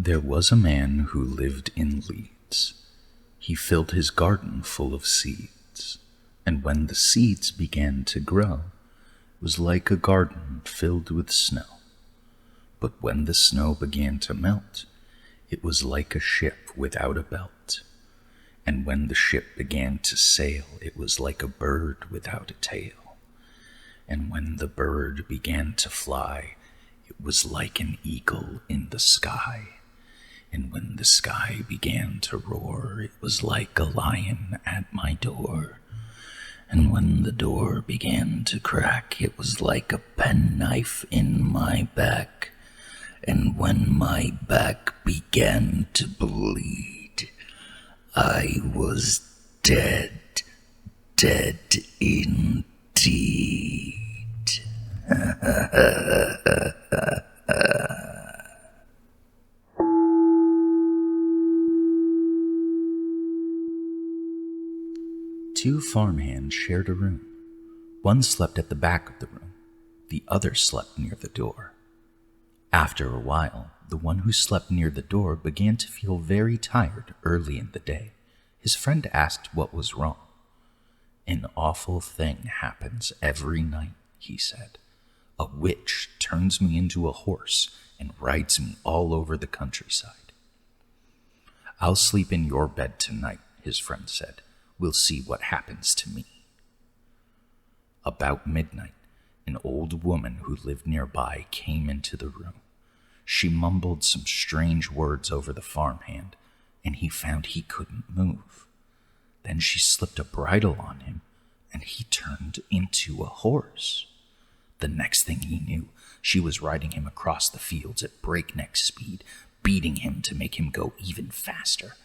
There was a man who lived in Leeds. He filled his garden full of seeds, and when the seeds began to grow, it was like a garden filled with snow. But when the snow began to melt, it was like a ship without a belt. And when the ship began to sail, it was like a bird without a tail. And when the bird began to fly, it was like an eagle in the sky. And when the sky began to roar, it was like a lion at my door. And when the door began to crack, it was like a penknife in my back. And when my back began to bleed, I was dead, dead indeed. Two farmhands shared a room. One slept at the back of the room. The other slept near the door. After a while, the one who slept near the door began to feel very tired early in the day. His friend asked what was wrong. "An awful thing happens every night," he said. "A witch turns me into a horse and rides me all over the countryside." "I'll sleep in your bed tonight," his friend said. "We'll see what happens to me." About midnight, an old woman who lived nearby came into the room. She mumbled some strange words over the farmhand, and he found he couldn't move. Then she slipped a bridle on him, and he turned into a horse. The next thing he knew, she was riding him across the fields at breakneck speed, beating him to make him go even faster.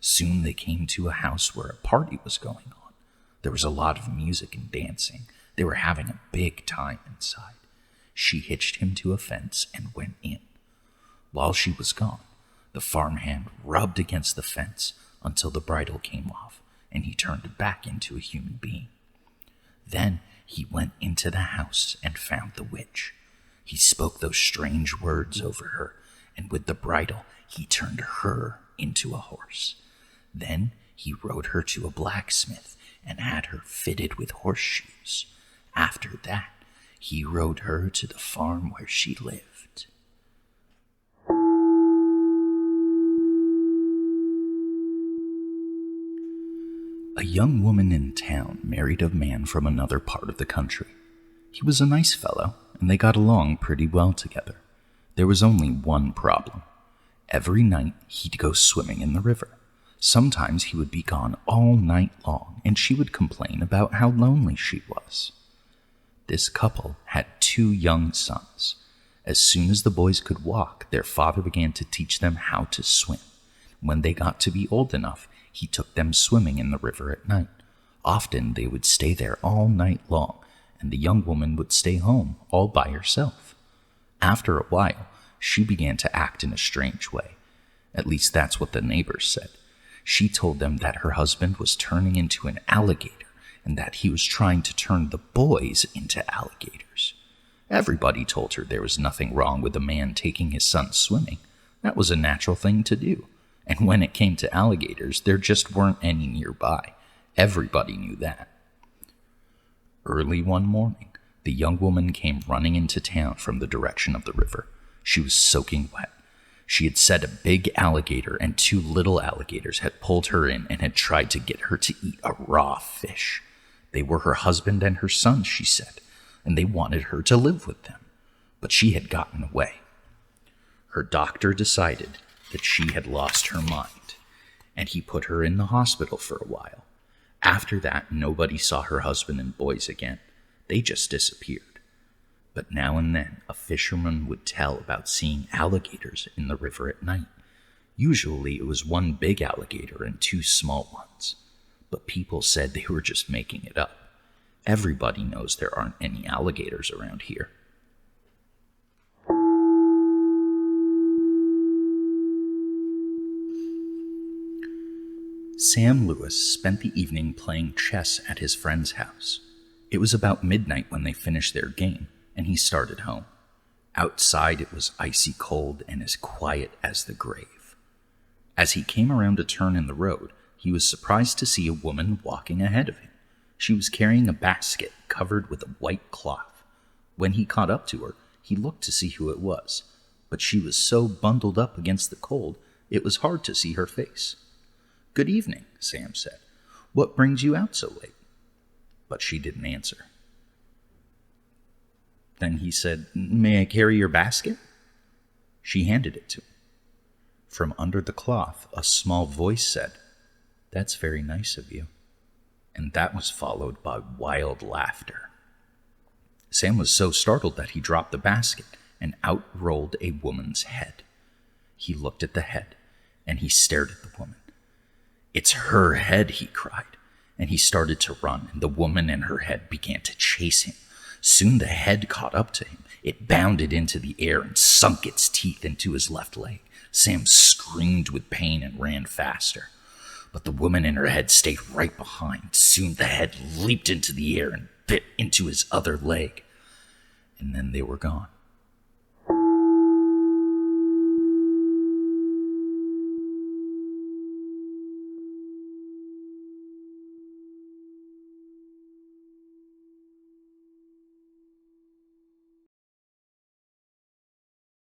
Soon they came to a house where a party was going on. There was a lot of music and dancing. They were having a big time inside. She hitched him to a fence and went in. While she was gone, the farmhand rubbed against the fence until the bridle came off, and he turned back into a human being. Then he went into the house and found the witch. He spoke those strange words over her, and with the bridle, he turned her into a horse. Then he rode her to a blacksmith and had her fitted with horseshoes. After that, he rode her to the farm where she lived. A young woman in town married a man from another part of the country. He was a nice fellow, and they got along pretty well together. There was only one problem. Every night he'd go swimming in the river. Sometimes he would be gone all night long, and she would complain about how lonely she was. This couple had 2 young sons. As soon as the boys could walk, their father began to teach them how to swim. When they got to be old enough, he took them swimming in the river at night. Often they would stay there all night long, and the young woman would stay home all by herself. After a while, she began to act in a strange way. At least that's what the neighbors said. She told them that her husband was turning into an alligator and that he was trying to turn the boys into alligators. Everybody told her there was nothing wrong with a man taking his son swimming. That was a natural thing to do. And when it came to alligators, there just weren't any nearby. Everybody knew that. Early one morning, the young woman came running into town from the direction of the river. She was soaking wet. She had said a big alligator and 2 little alligators had pulled her in and had tried to get her to eat a raw fish. They were her husband and her son, she said, and they wanted her to live with them. But she had gotten away. Her doctor decided that she had lost her mind, and he put her in the hospital for a while. After that, nobody saw her husband and boys again. They just disappeared. But now and then, a fisherman would tell about seeing alligators in the river at night. Usually, it was 1 big alligator and 2 small ones. But people said they were just making it up. Everybody knows there aren't any alligators around here. Sam Lewis spent the evening playing chess at his friend's house. It was about midnight when they finished their game, and he started home. Outside it was icy cold and as quiet as the grave. As he came around a turn in the road, he was surprised to see a woman walking ahead of him. She was carrying a basket covered with a white cloth. When he caught up to her, he looked to see who it was, but she was so bundled up against the cold, it was hard to see her face. "Good evening," Sam said. "What brings you out so late?" But she didn't answer. Then he said, "May I carry your basket?" She handed it to him. From under the cloth, a small voice said, "That's very nice of you." And that was followed by wild laughter. Sam was so startled that he dropped the basket, and out rolled a woman's head. He looked at the head, and he stared at the woman. "It's her head," he cried, and he started to run, and the woman and her head began to chase him. Soon the head caught up to him. It bounded into the air and sunk its teeth into his left leg. Sam screamed with pain and ran faster. But the woman and her head stayed right behind. Soon the head leaped into the air and bit into his other leg. And then they were gone.